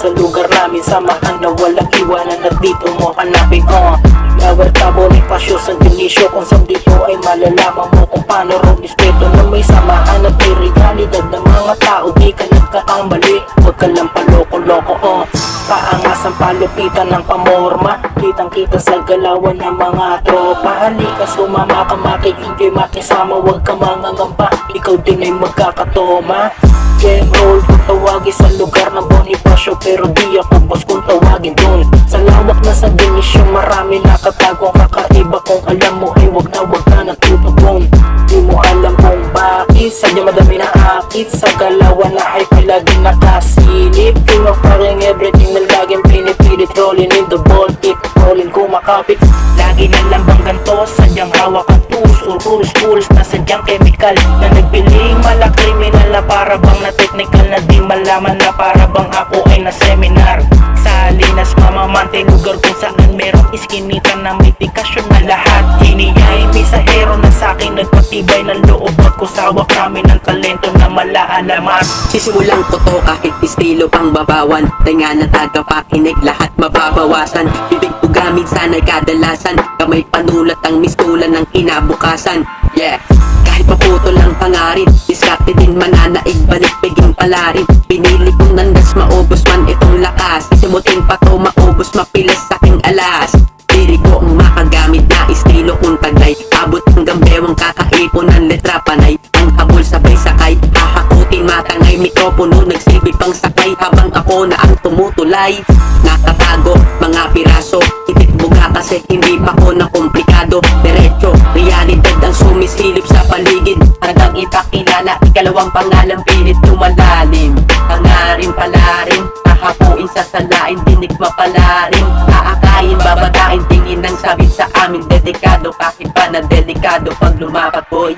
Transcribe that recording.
sa lugar namin, samahan na walang iwanan at dito mo hanapin. Gawar ka Bonifacio sa Dionisio, kung saan dito ay malalaman mo kung paano ron respeto na may samahan at may realidad ng mga tao. Di ka nagkakamali, huwag ka lang paloko-loko. Paangas ang palupitan ng pamorma, kitang kita sa galawan ng mga tropa. Halika sumama ka, maki-enjoy, makisama, huwag ka mangangamba, ikaw din ay magkakatoma. Game roll kung tawagin sa lugar ng Bonifacio, pero di ako boss kung tawagin dun. Sa lawak na sa Dionisio, marami nakatagong kakaiba. Kung alam mo ay wag ka na tutubong. Di mo alam kung bakit sadya madami na akit sa galawan na ay palaging nakasilip. King of parang everything na laging pinipilit, rolling in the ball, keep rolling kumakapit. Lagi na lambang ganto, sadyang hawak ang tools or rules na sadyang chemical na nagbiling malakriminal na para bang na technical na di malaman na para bang ako ay na seminar. Sa Linas mamamante, lugar kung saan merong iskinita na may tikasyon na lahat hiniyay. Misahero na sakin nagpatibay ng loob at kusawak namin ng talento na malaalaman. Sisimulang totoo kahit estilo pang babawan, tenga na tagapakinig lahat mababawasan. Bibig ugamit sana'y kadalasan, kamay panulat ang mistulan ng kinabukasan. Yeah, kahit maputol ang pangarin, diskarte din mananaig, balik biging palarin. Pinili kong nandas maubos man itong lakas, sisimutin pa to maubos mapilas sa aking alas. Diri ko ang makagamit na estilo kung taglay, abot hanggang bewang kakaipon ng letra panay. Ang habol sabay sakay, hahakutin matangay, mikropono nagsilbi pang sakay habang ako na ang tumutulay. Nakatago mga piraso, itik buga kasi hindi pa ko na komplikado. Diretso, realidad ang sumisilip sa paligid, hanggang ipakilala ikalawang pangalan pilit lumalalim. Hangarin palarin, hahapuin sa salain, dinig mapalarin. Aakayin, babadain, tingin ng sabit sa amin, dedikado kahit pa na delikado pag lumapat boy.